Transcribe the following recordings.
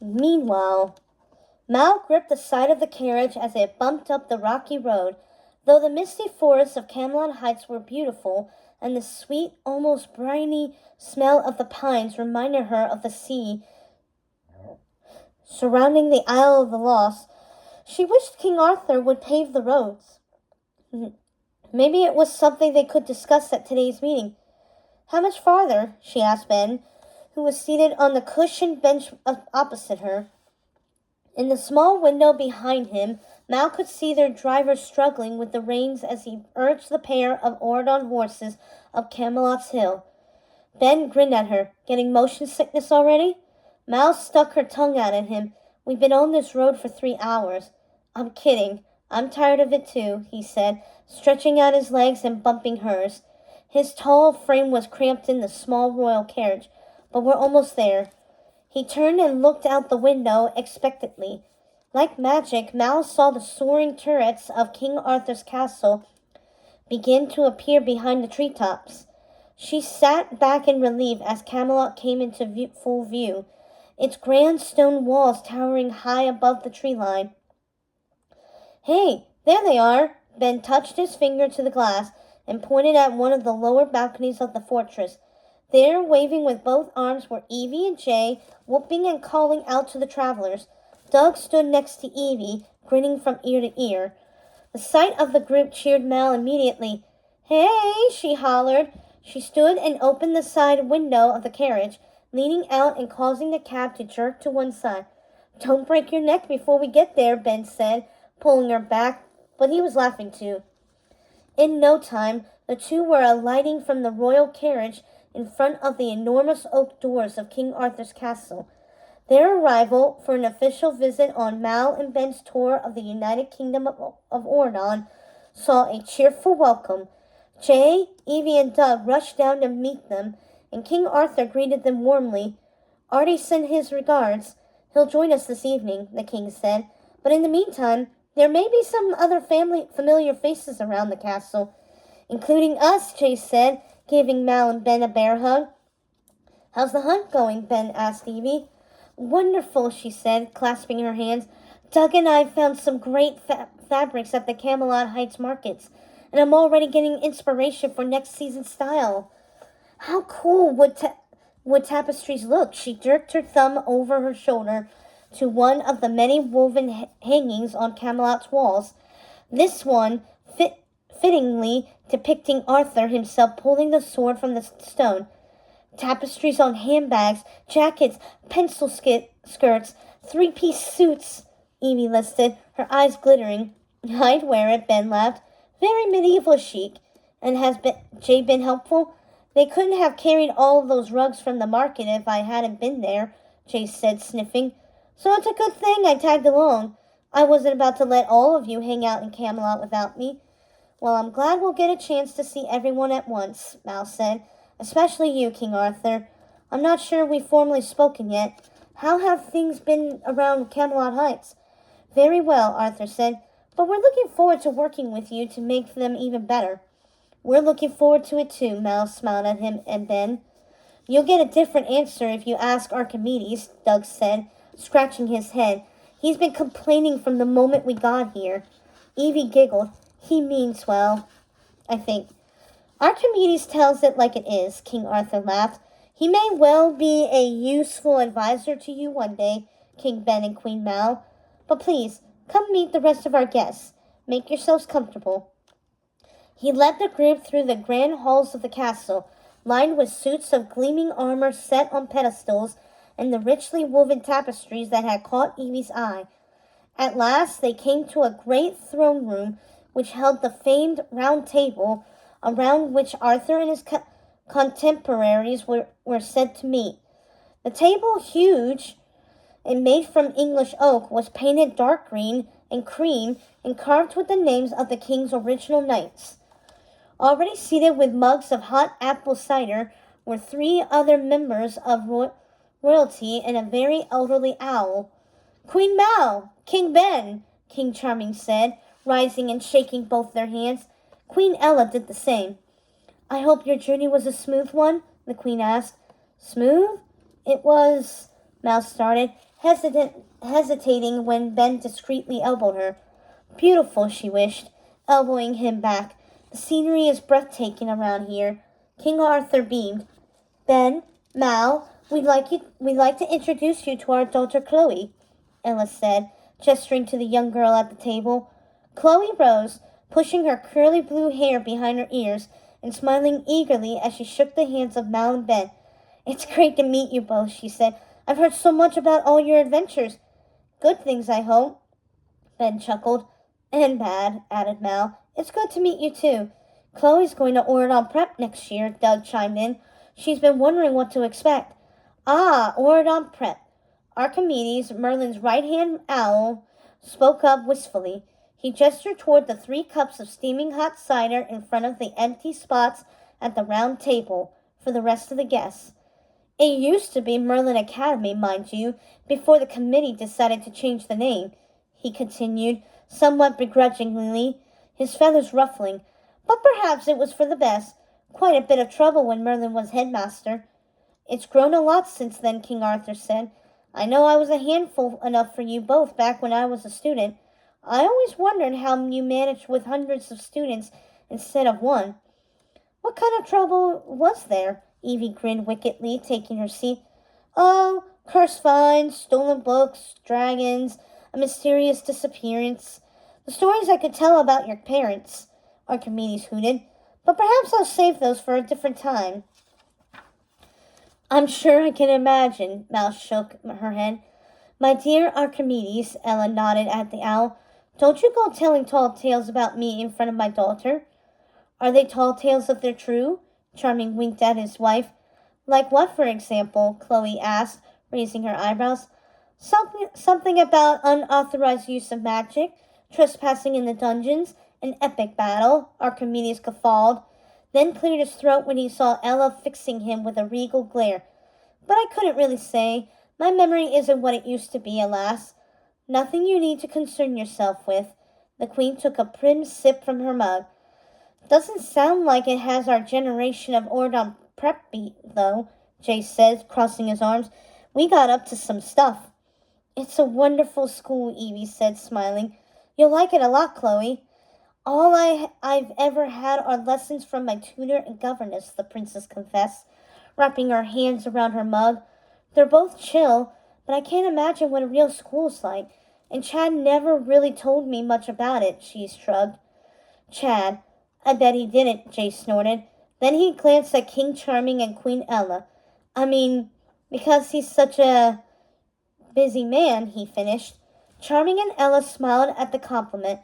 Meanwhile, Mal gripped the side of the carriage as it bumped up the rocky road. Though the misty forests of Camelot Heights were beautiful, and the sweet, almost briny smell of the pines reminded her of the sea surrounding the Isle of the Lost, she wished King Arthur would pave the roads. Maybe it was something they could discuss at today's meeting. How much farther? She asked Ben, who was seated on the cushioned bench opposite her. In the small window behind him, Mal could see their driver struggling with the reins as he urged the pair of Auradon horses up Camelot's hill. Ben grinned at her. Getting motion sickness already? Mal stuck her tongue out at him. We've been on this road for 3 hours. I'm kidding. I'm tired of it too, he said, stretching out his legs and bumping hers. His tall frame was cramped in the small royal carriage, but we're almost there. He turned and looked out the window expectantly. Like magic, Mal saw the soaring turrets of King Arthur's castle begin to appear behind the treetops. She sat back in relief as Camelot came into full view, its grand stone walls towering high above the tree line. Hey, there they are! Ben touched his finger to the glass and pointed at one of the lower balconies of the fortress. There, waving with both arms, were Evie and Jay, whooping and calling out to the travelers. Doug stood next to Evie, grinning from ear to ear. The sight of the group cheered Mal immediately. Hey, she hollered. She stood and opened the side window of the carriage, leaning out and causing the cab to jerk to one side. Don't break your neck before we get there, Ben said, pulling her back, but he was laughing too. In no time, the two were alighting from the royal carriage in front of the enormous oak doors of King Arthur's castle. Their arrival for an official visit on Mal and Ben's tour of the United Kingdom of Auradon saw a cheerful welcome. Jay, Evie, and Doug rushed down to meet them, and King Arthur greeted them warmly. Artie sent his regards. He'll join us this evening, the king said, but in the meantime, there may be some other familiar faces around the castle. Including us, Jay said, giving Mal and Ben a bear hug. How's the hunt going? Ben asked Evie. Wonderful, she said, clasping her hands. Doug and I found some great fabrics at the Camelot Heights markets, and I'm already getting inspiration for next season's style. How cool would tapestries look? She jerked her thumb over her shoulder to one of the many woven hangings on Camelot's walls. This one, fittingly depicting Arthur himself pulling the sword from the stone. Tapestries on handbags, jackets, pencil skirts, 3-piece suits, Evie listed, her eyes glittering. I'd wear it, Ben laughed. Very medieval chic. And has Jay been helpful? They couldn't have carried all of those rugs from the market if I hadn't been there, Jay said, sniffing. So it's a good thing I tagged along. I wasn't about to let all of you hang out in Camelot without me. Well, I'm glad we'll get a chance to see everyone at once, Mal said. Especially you, King Arthur. I'm not sure we've formally spoken yet. How have things been around Camelot Heights? Very well, Arthur said, but we're looking forward to working with you to make them even better. We're looking forward to it too, Mal smiled at him and Ben. You'll get a different answer if you ask Archimedes, Doug said, scratching his head. He's been complaining from the moment we got here. Evie giggled. He means well, I think. Archimedes tells it like it is, King Arthur laughed. He may well be a useful advisor to you one day, King Ben and Queen Mal. But please, come meet the rest of our guests. Make yourselves comfortable. He led the group through the grand halls of the castle, lined with suits of gleaming armor set on pedestals and the richly woven tapestries that had caught Evie's eye. At last they came to a great throne room which held the famed round table around which Arthur and his contemporaries were said to meet. The table, huge and made from English oak, was painted dark green and cream and carved with the names of the king's original knights. Already seated with mugs of hot apple cider were 3 other members of royalty and a very elderly owl. Queen Mal, King Ben, King Charming said, rising and shaking both their hands. Queen Ella did the same. I hope your journey was a smooth one, the Queen asked. Smooth? It was, Mal started. hesitating when Ben discreetly elbowed her. Beautiful, she wished, elbowing him back. The scenery is breathtaking around here. King Arthur beamed. Ben, Mal, we'd like to introduce you to our daughter Chloe, Ella said, gesturing to the young girl at the table. Chloe rose, pushing her curly blue hair behind her ears and smiling eagerly as she shook the hands of Mal and Ben. It's great to meet you both, she said. I've heard so much about all your adventures. Good things, I hope. Ben chuckled. And bad, added Mal. It's good to meet you, too. Chloe's going to Auradon Prep next year, Doug chimed in. She's been wondering what to expect. Ah, Auradon Prep. Archimedes, Merlin's right-hand owl, spoke up wistfully. He gestured toward the 3 cups of steaming hot cider in front of the empty spots at the round table for the rest of the guests. It used to be Merlin Academy, mind you, before the committee decided to change the name, he continued, somewhat begrudgingly, his feathers ruffling. But perhaps it was for the best. Quite a bit of trouble when Merlin was headmaster. It's grown a lot since then, King Arthur said. I know I was a handful enough for you both back when I was a student. I always wondered how you managed with hundreds of students instead of one. What kind of trouble was there? Evie grinned wickedly, taking her seat. Oh, cursed fines, stolen books, dragons, a mysterious disappearance. The stories I could tell about your parents, Archimedes hooted. But perhaps I'll save those for a different time. I'm sure I can imagine, Mal shook her head. My dear Archimedes, Ella nodded at the owl, don't you go telling tall tales about me in front of my daughter. Are they tall tales if they're true? Charming winked at his wife. Like what, for example? Chloe asked, raising her eyebrows. Something about unauthorized use of magic, trespassing in the dungeons, an epic battle, Archimedes guffawed, then cleared his throat when he saw Ella fixing him with a regal glare. But I couldn't really say. My memory isn't what it used to be, alas. Nothing you need to concern yourself with. The Queen took a prim sip from her mug. Doesn't sound like it has our generation of Auradon Prep beat, though, Jay said, crossing his arms. We got up to some stuff. It's a wonderful school, Evie said, smiling. You'll like it a lot, Chloe. All I've ever had are lessons from my tutor and governess, the princess confessed, wrapping her hands around her mug. They're both chill, but I can't imagine what a real school's like, and Chad never really told me much about it, she shrugged. Chad, I bet he didn't, Jay snorted. Then he glanced at King Charming and Queen Ella. I mean, because he's such a busy man, he finished. Charming and Ella smiled at the compliment,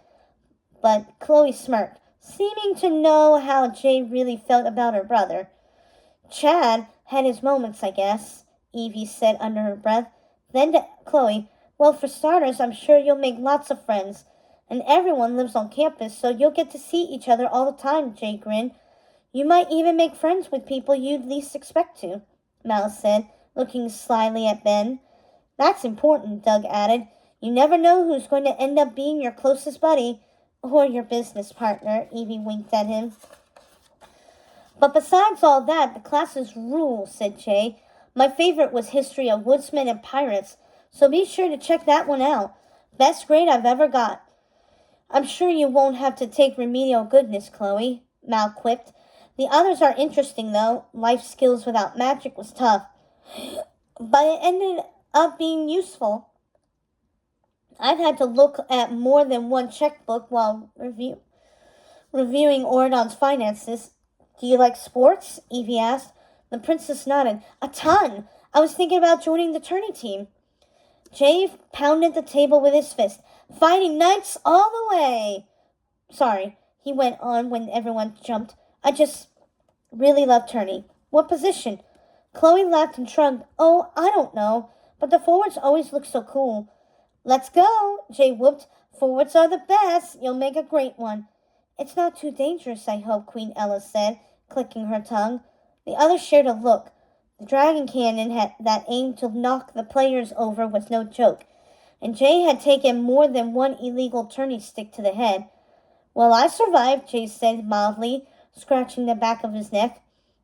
but Chloe smirked, seeming to know how Jay really felt about her brother. Chad had his moments, I guess, Evie said under her breath. Then to Chloe, well, for starters, I'm sure you'll make lots of friends. And everyone lives on campus, so you'll get to see each other all the time, Jay grinned. You might even make friends with people you'd least expect to, Mal said, looking slyly at Ben. That's important, Doug added. You never know who's going to end up being your closest buddy or your business partner, Evie winked at him. But besides all that, the classes rule, said Jay. My favorite was history of woodsmen and pirates, so be sure to check that one out. Best grade I've ever got. I'm sure you won't have to take remedial goodness, Chloe, Mal quipped. The others are interesting, though. Life skills without magic was tough. But it ended up being useful. I've had to look at more than one checkbook while reviewing Auradon's finances. Do you like sports? Evie asked. The princess nodded. A ton. I was thinking about joining the tourney team. Jay pounded the table with his fist. Fighting Knights all the way. Sorry, he went on when everyone jumped. I just really love tourney. What position? Chloe laughed and shrugged. Oh, I don't know, but the forwards always look so cool. Let's go, Jay whooped. Forwards are the best. You'll make a great one. It's not too dangerous, I hope, Queen Ella said, clicking her tongue. The others shared a look. The dragon cannon that aimed to knock the players over was no joke, and Jay had taken more than one illegal tourney stick to the head. Well, I survived, Jay said mildly, scratching the back of his neck.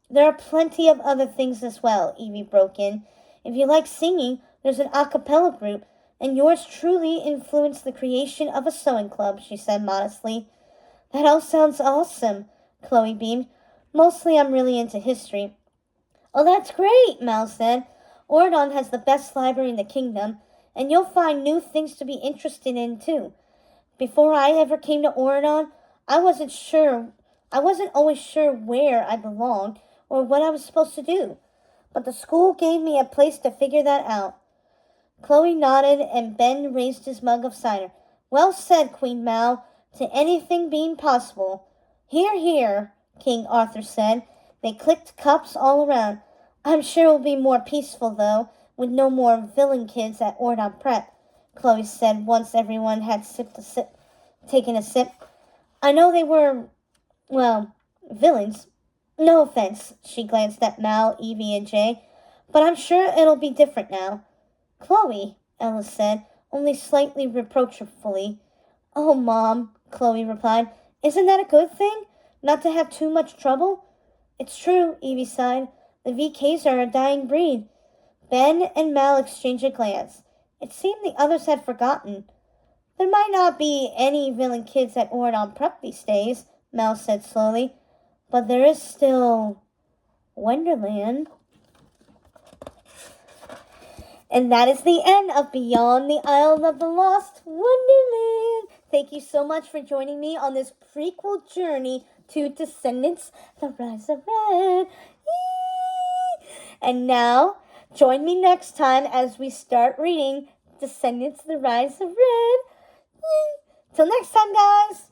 There are plenty of other things as well, Evie broke in. If you like singing, There's an a cappella group, and yours truly influenced the creation of a sewing club, she said modestly. That all sounds awesome, Chloe beamed. Mostly I'm really into history. Oh, that's great, Mal said. Auradon has the best library in the kingdom, and you'll find new things to be interested in, too. Before I ever came to Auradon, I wasn't always sure where I belonged or what I was supposed to do. But the school gave me a place to figure that out. Chloe nodded, and Ben raised his mug of cider. Well said, Queen Mal, to anything being possible. Hear, hear, King Arthur said. They clicked cups all around. I'm sure it will be more peaceful, though, with no more villain kids at Auradon Prep, Chloe said once everyone had taken a sip. I know they were, well, villains. No offense, she glanced at Mal, Evie, and Jay, but I'm sure it'll be different now. Chloe, Ella said, only slightly reproachfully. Oh, Mom, Chloe replied, isn't that a good thing? Not to have too much trouble? It's true, Evie sighed. The VKs are a dying breed. Ben and Mal exchanged a glance. It seemed the others had forgotten. There might not be any villain kids at Auradon Prep these days, Mal said slowly, but there is still Wonderland. And that is the end of Beyond the Isle of the Lost Wonderland. Thank you so much for joining me on this prequel journey to Descendants, The Rise of Red. And now, join me next time as we start reading Descendants, The Rise of Red. Till next time, guys.